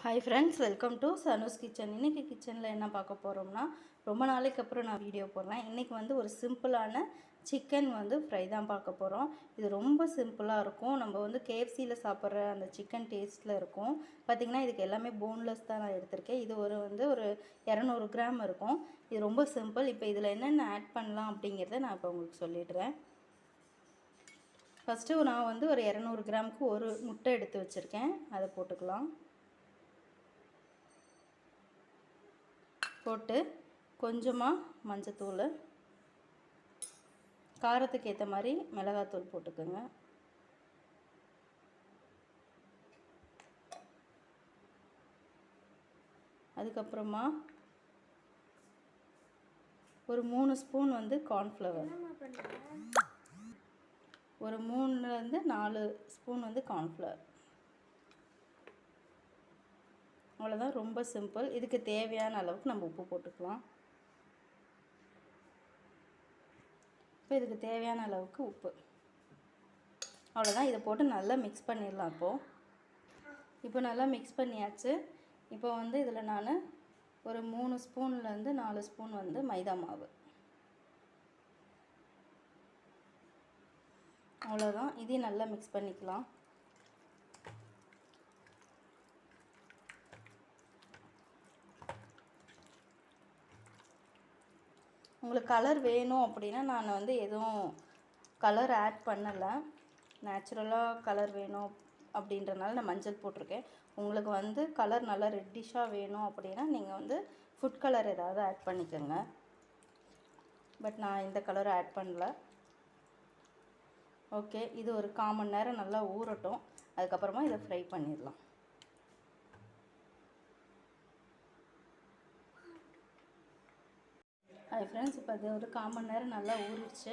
Hi friends, welcome to Sanu's kitchen. இன்றைக்கி கிச்சனில் என்ன பார்க்க போகிறோம்னா, ரொம்ப நாளைக்கு அப்புறம் நான் வீடியோ போடுறேன். இன்றைக்கி வந்து ஒரு சிம்பிளான சிக்கன் ஃப்ரை தான் பார்க்க போகிறோம். இது ரொம்ப சிம்பிளாக இருக்கும். நம்ம கேஎஃப்சியில் சாப்பிட்ற அந்த சிக்கன் டேஸ்ட்டில் இருக்கும். பார்த்திங்கன்னா இதுக்கு எல்லாமே போன்லெஸ் தான் நான் எடுத்திருக்கேன். இது ஒரு 200 கிராம் இருக்கும். இது ரொம்ப சிம்பிள். இப்போ இதில் என்னென்ன ஆட் பண்ணலாம் அப்படிங்கிறத நான் இப்போ உங்களுக்கு சொல்லிடுறேன். ஃபஸ்ட்டு நான் ஒரு 200 கிராமுக்கு ஒரு முட்டை எடுத்து வச்சுருக்கேன். அதை போட்டுக்கலாம். போட்டு கொஞ்சமாக மஞ்சத்தூள், காரத்துக்கு ஏற்ற மாதிரி மிளகாத்தூள் போட்டுக்கோங்க. அதுக்கப்புறமா ஒரு 3 ஸ்பூன் கார்ன்ஃப்ளவர், ஒரு 3லேருந்து 4 ஸ்பூன் கார்ன்ஃப்ளவர். அவ்வளோதான், ரொம்ப சிம்பிள். இதுக்கு தேவையான அளவுக்கு நம்ம உப்பு போட்டுக்கலாம். இப்போ இதுக்கு தேவையான அளவுக்கு உப்பு, அவ்வளோதான். இதை போட்டு நல்லா மிக்ஸ் பண்ணிடலாம். இப்போ நல்லா மிக்ஸ் பண்ணியாச்சு. இப்போ இதில் நான் ஒரு 3 ஸ்பூன்லேருந்து 4 ஸ்பூன் மைதா மாவு, அவ்வளோதான். இதையும் நல்லா மிக்ஸ் பண்ணிக்கலாம். உங்களுக்கு கலர் வேணும் அப்படின்னா நான் எதுவும் கலர் ஆட் பண்ணலை. நேச்சுரலாக கலர் வேணும் அப்படின்றனால நான் மஞ்சள் போட்டிருக்கேன். உங்களுக்கு கலர் நல்லா ரெட்டிஷாக வேணும் அப்படின்னா நீங்கள் ஃபுட் கலர் ஏதாவது ஆட் பண்ணிக்கோங்க. பட் நான் இந்த கலர் ஆட் பண்ணல. ஓகே, இது ஒரு 1/4 மணி நேரம் நல்லா ஊறட்டும். அதுக்கப்புறமா இதை ஃப்ரை பண்ணிடலாம். அது ஃப்ரெண்ட்ஸ், இப்போ அது ஒரு 1/4 மணி நேரம் நல்லா ஊறிடுச்சு.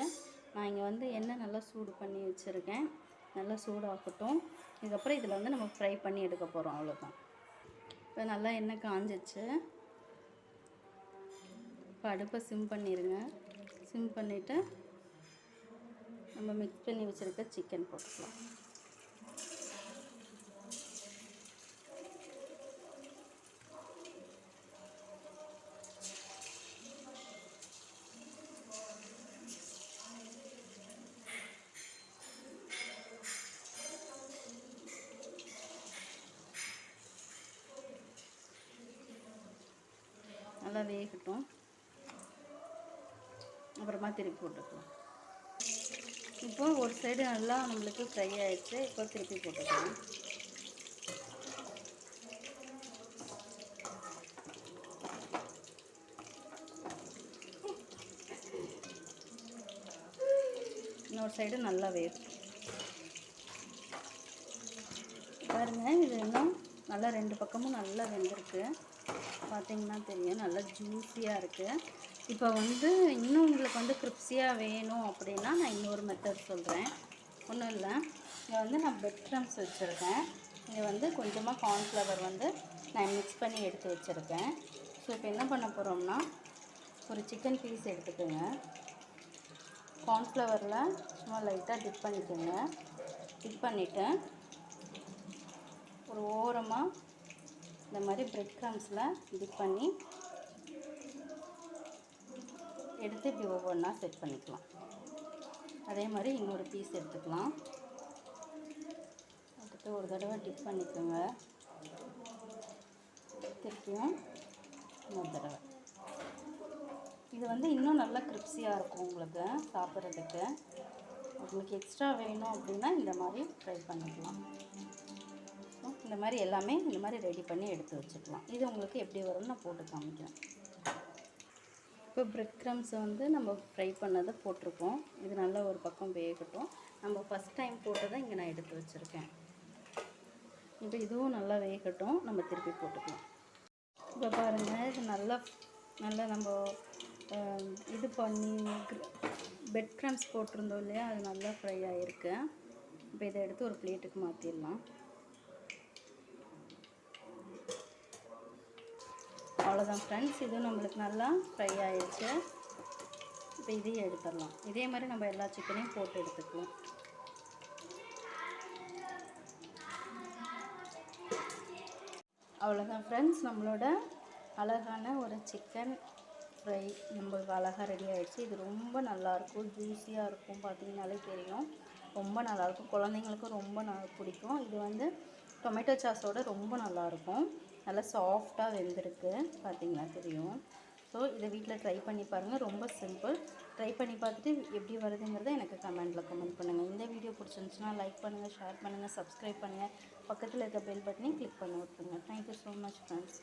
நான் இங்கே எண்ணெய் நல்லா சூடு பண்ணி வச்சுருக்கேன். நல்லா சூடாகட்டும். இதுக்கப்புறம் இதில் நம்ம ஃப்ரை பண்ணி எடுக்க போகிறோம். அவ்வளோதான். இப்போ நல்லா எண்ணெய் காஞ்சிச்சு. இப்போ அடுப்பை சிம் பண்ணிடுங்க. சிம் பண்ணிவிட்டு நம்ம மிக்ஸ் பண்ணி வச்சுருக்க சிக்கன் போட்டுக்கலாம். நல்லா வேகட்டும். அப்புறமா திருப்பி போட்டுக்கலாம். இப்போ ஒரு சைடு நல்லா நம்மளுக்கு ஃப்ரை ஆகிடுச்சு. இப்போ திருப்பி போட்டுக்கலாம். இன்னொரு சைடு நல்லா வேகட்டும். பாருங்கள், இது இன்னும் நல்லா 2 பக்கமும் நல்லா வெந்திருக்கு. பார்த்திங்கன்னா தெரியும், நல்லா ஜூஸியாக இருக்குது. இப்போ இன்னும் உங்களுக்கு கிரிப்ஸியாக வேணும் அப்படின்னா நான் இன்னொரு மெத்தட் சொல்கிறேன். ஒன்றும் இல்லை, இங்கே நான் பிரெட் க்ரம்ஸ் வச்சுருக்கேன். இங்கே கொஞ்சமாக கார்ன்ஃப்ளவர் நான் மிக்ஸ் பண்ணி எடுத்து வச்சுருக்கேன். ஸோ இப்போ என்ன பண்ண போகிறோம்னா, ஒரு சிக்கன் பீஸ் எடுத்துக்கோங்க. கார்ன்ஃப்ளவரில் சும்மா லைட்டாக டிப் பண்ணிக்கோங்க. டிப் பண்ணிவிட்டு ஒரு ஓரமாக இந்த மாதிரி பிரெட் க்ரம்ஸில் டிப் பண்ணி எடுத்து இப்படி ஒவ்வொன்றா செட் பண்ணிக்கலாம். அதே மாதிரி இன்னொரு பீஸ் எடுத்துக்கலாம். அடுத்து ஒரு தடவை டிப் பண்ணிக்கோங்க. திருப்பியும் இன்னொரு தடவை. இது இன்னும் நல்லா கிரிப்ஸியாக இருக்கும் உங்களுக்கு சாப்பிட்றதுக்கு. உங்களுக்கு எக்ஸ்ட்ரா வேணும் அப்படின்னா இந்த மாதிரி ட்ரை பண்ணிக்கலாம். இந்த மாதிரி எல்லாமே இந்த மாதிரி ரெடி பண்ணி எடுத்து வச்சுக்கலாம். இது உங்களுக்கு எப்படி வரும்னு நான் போட்டு காமிக்கிறேன். இப்போ பிரெட் க்ரம்ஸ் நம்ம ஃப்ரை பண்ணதை போட்டிருக்கோம். இது நல்லா ஒரு பக்கம் வேகட்டும். நம்ம ஃபஸ்ட் டைம் போட்டதை இங்கே நான் எடுத்து வச்சுருக்கேன். இப்போ இதுவும் நல்லா வேகட்டும். நம்ம திருப்பி போட்டுக்கலாம். இப்போ பாருங்கள், இது நல்லா நம்ம இது பண்ணி பிரெட் க்ரம்ஸ் போட்டிருந்தோம் இல்லையா, அது நல்லா ஃப்ரை ஆகிருக்கு. இப்போ இதை எடுத்து ஒரு பிளேட்டுக்கு மாற்றிடலாம். அவ்வளோதான் ஃப்ரெண்ட்ஸ், இதுவும் நம்மளுக்கு நல்லா ஃப்ரை ஆகிடுச்சு. இப்போ இதையும் எடுத்துடலாம். இதே மாதிரி நம்ம எல்லா சிக்கனையும் போட்டு எடுத்துக்கலாம். அவ்வளோதான் ஃப்ரெண்ட்ஸ், நம்மளோட அழகான ஒரு சிக்கன் ஃப்ரை நம்மளுக்கு அழகாக ரெடி ஆகிடுச்சு. இது ரொம்ப நல்லாயிருக்கும், ஜூஸியாக இருக்கும், பார்த்தீங்கனாலே தெரியும். ரொம்ப நல்லாயிருக்கும், குழந்தைங்களுக்கும் ரொம்ப பிடிக்கும். இது வந்து டொமேட்டோ சாஸோடு ரொம்ப நல்லாயிருக்கும். நல்லா சாஃப்டாக வெந்திருக்கு, பார்த்தீங்கன்னா தெரியும். ஸோ இதை வீட்டில் ட்ரை பண்ணி பாருங்கள், ரொம்ப சிம்பிள். ட்ரை பண்ணி பார்த்துட்டு எப்படி வருதுங்கிறத எனக்கு கமெண்ட் பண்ணுங்கள். இந்த வீடியோ பிடிச்சிருந்துச்சுன்னா லைக் பண்ணுங்கள், ஷேர் பண்ணுங்கள், சப்ஸ்கிரைப் பண்ணுங்கள். பக்கத்தில் இருக்க பெல் பட்டனையும் கிளிக் பண்ணி விட்ருங்க. Thank you so much friends.